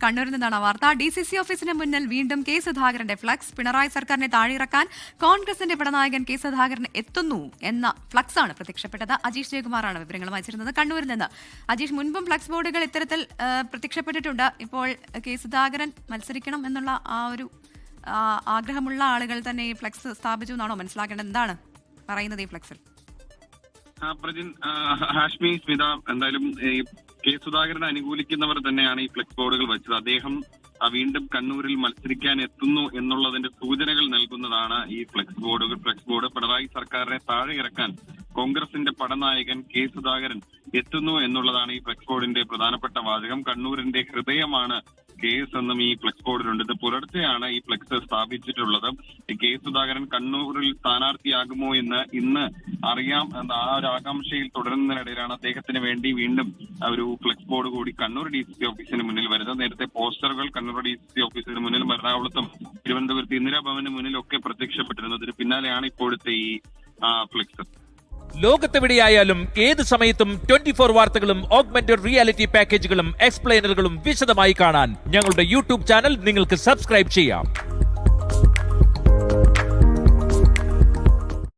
കണ്ണൂരിൽ നിന്നാണ് വാർത്ത. DCC ഓഫീസിന് മുന്നിൽ വീണ്ടും കെ സുധാകരന്റെ ഫ്ലക്സ്. പിണറായി സർക്കാരിനെ താഴെയിറക്കാൻ കോൺഗ്രസിന്റെ പടനായകൻ കെ സുധാകരൻ എത്തുന്നു എന്ന ഫ്ലക്സാണ് പ്രത്യക്ഷപ്പെട്ടത്. അജീഷ് ജയകുമാറാണ് വിവരങ്ങൾ വായിച്ചിരുന്നത് കണ്ണൂരിൽ നിന്ന്. അജീഷ്, മുൻപും ഫ്ലക്സ് ബോർഡുകൾ ഇത്തരത്തിൽ പ്രത്യക്ഷപ്പെട്ടിട്ടുണ്ട്. ഇപ്പോൾ കെ സുധാകരൻ മത്സരിക്കണം എന്നുള്ള ആ ഒരു ആഗ്രഹമുള്ള ആളുകൾ തന്നെ ഈ ഫ്ലക്സ് സ്ഥാപിച്ചു എന്നാണോ മനസ്സിലാക്കേണ്ടത്? എന്താണ് പറയുന്നത് ഈ ഫ്ലക്സിൽ? ഹാഷ്മി, സ്മിത, എന്തായാലും കെ സുധാകരനെ അനുകൂലിക്കുന്നവർ തന്നെയാണ് ഈ ഫ്ലെക്സ് ബോർഡുകൾ വെച്ചത്. അദ്ദേഹം വീണ്ടും കണ്ണൂരിൽ മത്സരിക്കാൻ എത്തുന്നു എന്നുള്ളതിന്റെ സൂചനകൾ നൽകുന്നതാണ് ഈ ഫ്ലെക്സ് ബോർഡ്. പിണറായി സർക്കാരിനെ താഴെ ഇറക്കാൻ കോൺഗ്രസിന്റെ പടനായകൻ കെ സുധാകരൻ എത്തുന്നു എന്നുള്ളതാണ് ഈ ഫ്ലെക്സ് ബോർഡിന്റെ പ്രധാനപ്പെട്ട വാചകം. കണ്ണൂരിന്റെ ഹൃദയമാണ് കേസ് എന്നും ഈ ഫ്ലെക്സ് ബോർഡിലുണ്ട്. ഇത് പുലർച്ചെയാണ് ഈ ഫ്ലെക്സ് സ്ഥാപിച്ചിട്ടുള്ളത്. കെ സുധാകരൻ കണ്ണൂരിൽ സ്ഥാനാർത്ഥിയാകുമോ എന്ന് ഇന്ന് അറിയാം എന്ന ആ ഒരു ആകാംക്ഷയിൽ തുടരുന്നതിനിടയിലാണ് അദ്ദേഹത്തിന് വേണ്ടി വീണ്ടും ഒരു ഫ്ലെക്സ് ബോർഡ് കൂടി കണ്ണൂർ DCC ഓഫീസിന് മുന്നിൽ വരുന്നത്. നേരത്തെ പോസ്റ്ററുകൾ കണ്ണൂർ DCC ഓഫീസിന് മുന്നിൽ, എറണാകുളത്തും തിരുവനന്തപുരത്ത് ഇന്ദിരാഭവന് മുന്നിലൊക്കെ പ്രത്യക്ഷപ്പെട്ടിരുന്നതിന് പിന്നാലെയാണ് ഇപ്പോഴത്തെ ഈ ഫ്ലെക്സ്. ലോകത്തെവിടെയായാലും ഏത് സമയത്തും 24 വാർത്തകളും ഓഗ്മെന്റഡ് റിയാലിറ്റി പാക്കേജുകളും എക്സ്പ്ലെയിനറുകളും വിശദമായി കാണാൻ ഞങ്ങളുടെ YouTube ചാനൽ നിങ്ങൾക്ക് സബ്സ്ക്രൈബ് ചെയ്യാം.